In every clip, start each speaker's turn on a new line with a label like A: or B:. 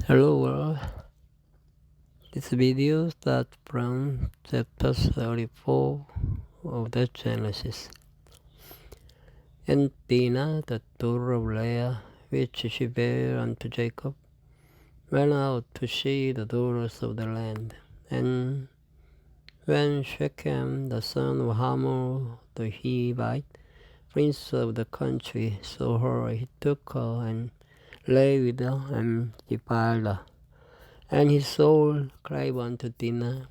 A: Hello world. This video starts from chapter 34 of the Genesis. And Dinah, the daughter of Leah, which she bare unto Jacob, went out to see the daughters of the land. And when Shechem, the son of Hamor the Hivite, prince of the country, saw her, he took her and lay with her and defiled her. And his soul cried unto Dinah,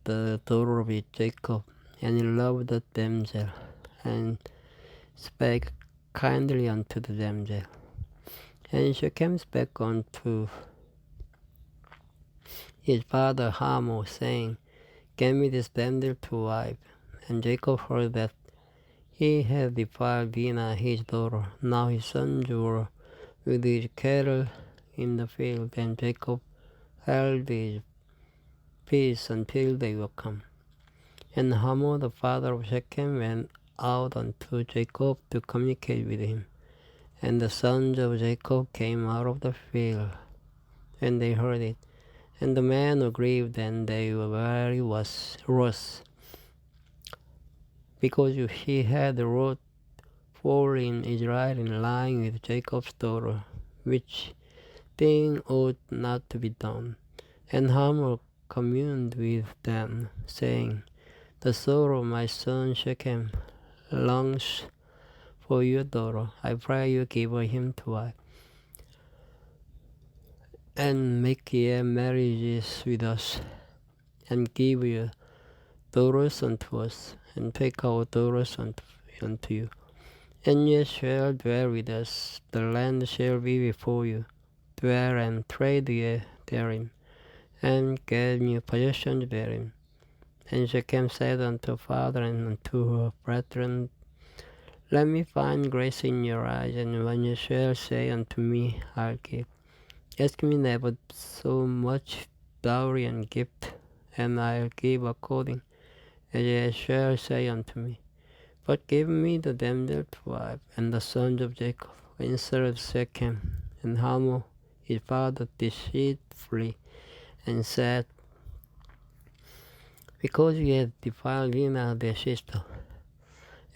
A: the daughter of Jacob, and he loved the damsel, and spake kindly unto the damsel. And Shechem spake unto his father Hamor, saying, Give me this damsel to wife. And Jacob heard that he had defiled Dinah his daughter. Now his sons were with his cattle in the field, and Jacob held his peace until they were come. And Hamor the father of Shechem went out unto Jacob to communicate with him. And the sons of Jacob came out of the field when they heard it. And the men were grieved, and they were very wroth, because he had wrought for in Israel in lying with Jacob's daughter, which thing ought not to be done. And Hamor communed with them, saying, The soul of my son Shechem longs for your daughter. I pray you give him to wife, and make ye marriages with us, and give your daughters unto us, and take our daughters unto you. And ye shall dwell with us, the land shall be before you. Dwell and trade ye therein, and get new possessions therein. And Shechem said unto her father and unto her brethren, Let me find grace in your eyes, and when you shall say unto me, I'll give. Ask me never so much dowry and gift, and I'll give according as ye shall say unto me. But give me the damsel to wife. And the sons of Jacob answered Shechem and Hamor his father deceitfully, and said, Because we had defiled Dinah their sister.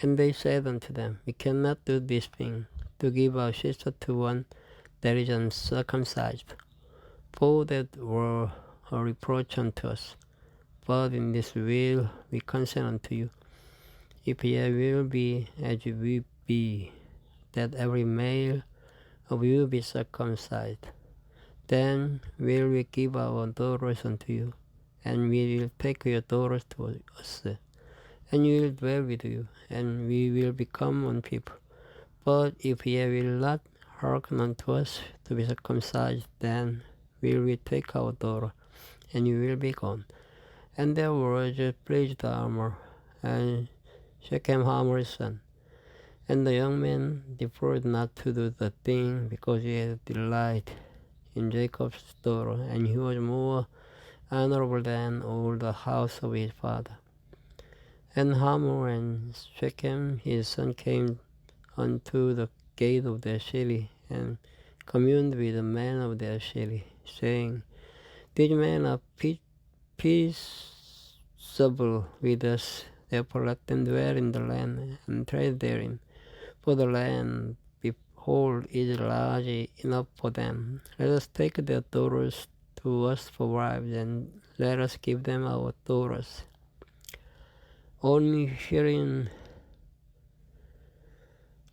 A: And they said unto them, We cannot do this thing, to give our sister to one that is uncircumcised, for that were a reproach unto us. But in this will we consent unto you, if ye will be as we be, that every male of you be circumcised. Then will we give our daughters unto you, and we will take your daughters to us, and we will dwell with you, and we will become one people. But if ye will not hearken unto us to be circumcised, then will we take our daughter, and you will be gone. And their words pleased Hamor, and Shechem Hamor's son. And the young man deferred not to do the thing, because he had delight in Jacob's daughter, and he was more honorable than all the house of his father. And Hamor and Shechem his son came unto the gate of their city, and communed with the men of their city, saying, These men are peaceable with us, therefore let them dwell in the land, and trade therein. For the land, behold, is large enough for them. Let us take their daughters to us for wives, and let us give them our daughters. Only herein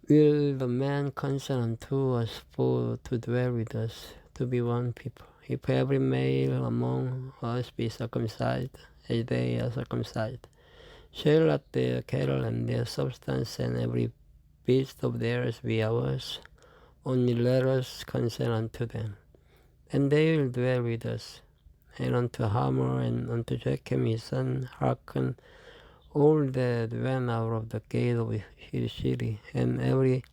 A: will the man consent unto us for to dwell with us, to be one people. If every male among us be circumcised, as they are circumcised, shall not their cattle and their substance and every beast of theirs be ours? Only let us consent unto them, and they will dwell with us. And unto Hamor and unto Shechem his son hearken all that went out of the gate of his city, and every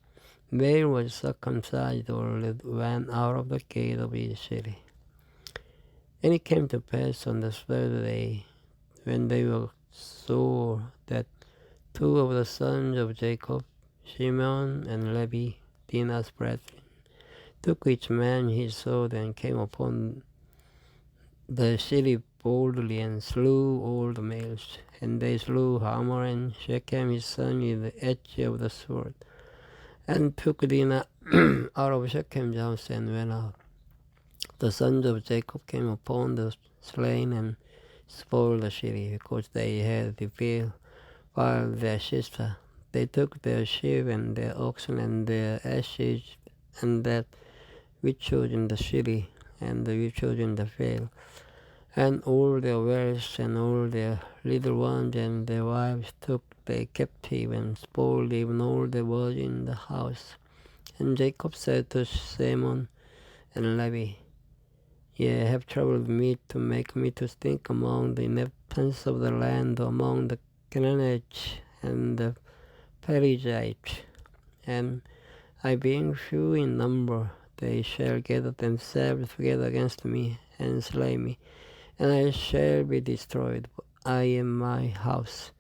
A: male was circumcised all that went out of the gate of his city. And it came to pass on the third day, when they were sore, that two of the sons of Jacob, Shimon and Levi, Dinah's brethren, took each man his sword and came upon the city boldly and slew all the males. And they slew Hamor and Shechem his son with the edge of the sword, and took Dinah out of Shechem's house and went out. The sons of Jacob came upon the slain and spoiled the city, because they had defiled their sister. They took their sheep and their oxen and their asses, and that which was in the city, and the which was in the field, and all their wells, and all their little ones, and their wives took they captive, and spoiled even all that was in the house. And Jacob said to Simon and Levi, Ye have troubled me to make me to stink among the inhabitants of the land, among the Canaanites and the Perizzites. And I being few in number, they shall gather themselves together against me, and slay me, and I shall be destroyed, I and my house.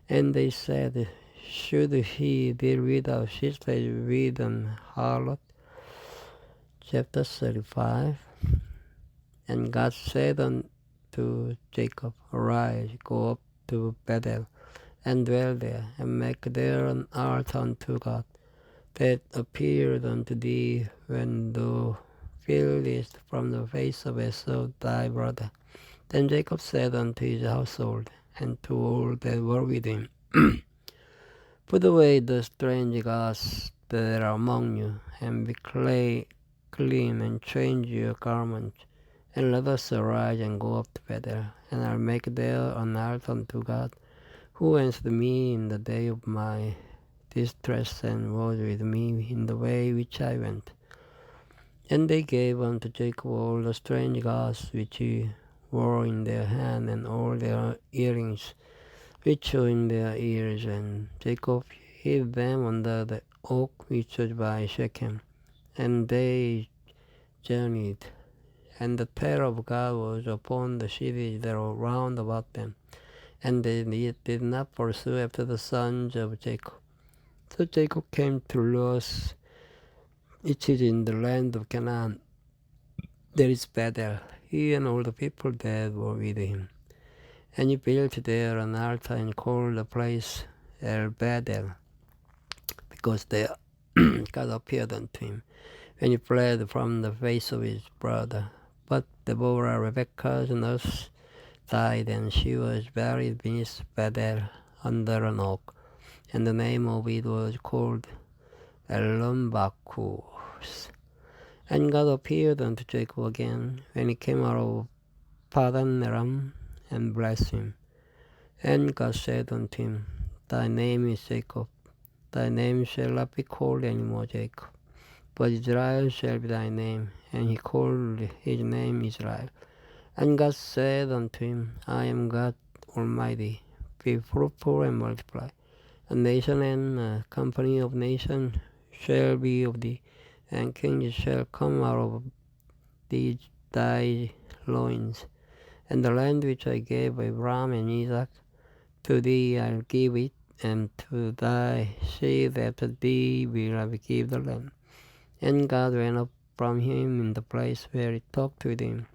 A: And they said, Should he deal with our sisters with an harlot? Chapter 35. And God said unto Jacob, Arise, go up to Bethel, and dwell there, and make there an altar unto God, that appeared unto thee when thou fillest from the face of Esau thy brother. Then Jacob said unto his household, and to all that were with him, Put away the strange gods that are among you, and be clean, and change your garments, and let us arise and go up to Bethel, and I'll make there an altar unto God, who answered me in the day of my distress, and was with me in the way which I went. And they gave unto Jacob all the strange gods which he wore in their hand, and all their earrings which were in their ears. And Jacob hid them under the oak which was by Shechem. And they journeyed, and the terror of God was upon the cities that were round about them, and they did not pursue after the sons of Jacob. So Jacob came to Luz, which is in the land of Canaan. There is Bethel, he and all the people that were with him. And he built there an altar, and called the place El Bethel, because there God appeared unto him when he fled from the face of his brother. But Deborah, Rebekah's nurse, died, and she was buried beneath Bethel under an oak, and the name of it was called Elon-Bakus. And God appeared unto Jacob again when he came out of Padan Aram, and blessed him. And God said unto him, Thy name is Jacob, thy name shall not be called any more Jacob, but Israel shall be thy name. And he called his name Israel. And God said unto him, I am God Almighty, be fruitful and multiply. A nation and a company of nations shall be of thee, and kings shall come out of thy loins. And the land which I gave Abraham and Isaac, to thee I'll give it, and to thy seed after thee will I give the land. And God went up from him in the place where he talked with him.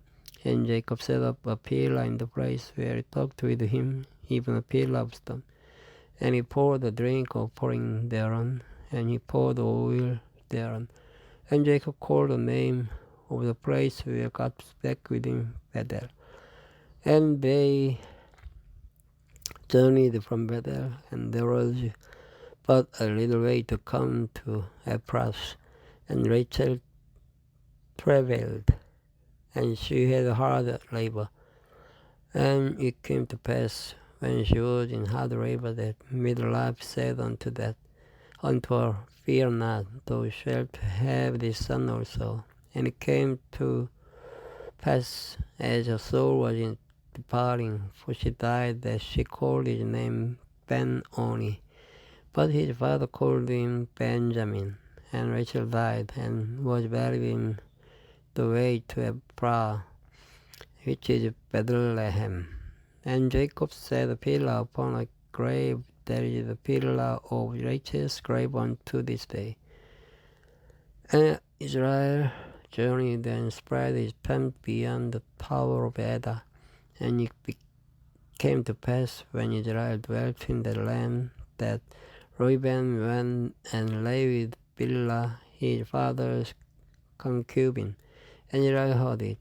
A: And Jacob set up a pillar in the place where he talked with him, even a pillar of stone. And he poured the drink offering thereon, and he poured oil thereon. And Jacob called the name of the place where God spake with him Bethel. And they journeyed from Bethel, and there was but a little way to come to Ephrath. And Rachel travailed, and she had hard labor. And it came to pass, when she was in hard labor, that midwife said unto her, Fear not, thou shalt have this son also. And it came to pass, as her soul was in departing, for she died, that she called his name Ben-Oni. But his father called him Benjamin. And Rachel died, and was buried in the way to Ephrath, which is Bethlehem. And Jacob set a pillar upon a grave that is the pillar of Rachel's grave unto this day. And Israel journeyed and spread his fame beyond the tower of Eda, and it came to pass when Israel dwelt in the land that Reuben went and lay with Bilhah his father's concubine, and Israel heard it.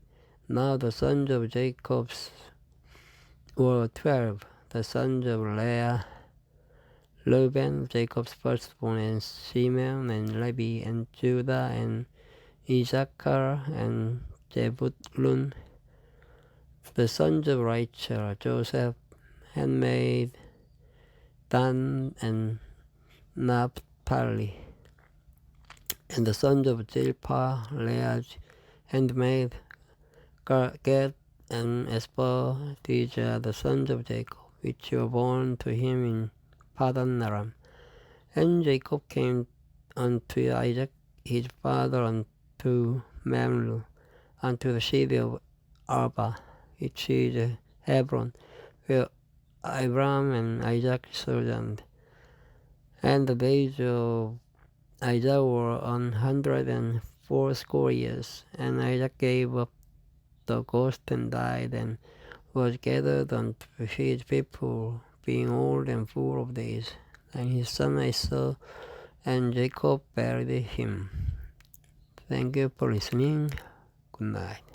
A: Now the sons of Jacob were 12, the sons of Leah, Reuben, Jacob's firstborn, and Simeon, and Levi, and Judah, and Issachar, and Zebulun. The sons of Rachel, Joseph, handmaid, Dan, and Naphtali. And the sons of Zilpah, Leah's handmaid, Gad, and Espero. These are the sons of Jacob, which were born to him in Padan Aram. And Jacob came unto Isaac his father unto Mamre, unto the city of Arba, which is Hebron, where Abraham and Isaac sojourned. And the days of Isaac were 180 years, and Isaac gave up the ghost and died, and was gathered unto his people, being old and full of days. And his son Esau and Jacob buried him. Thank you for listening. Good night.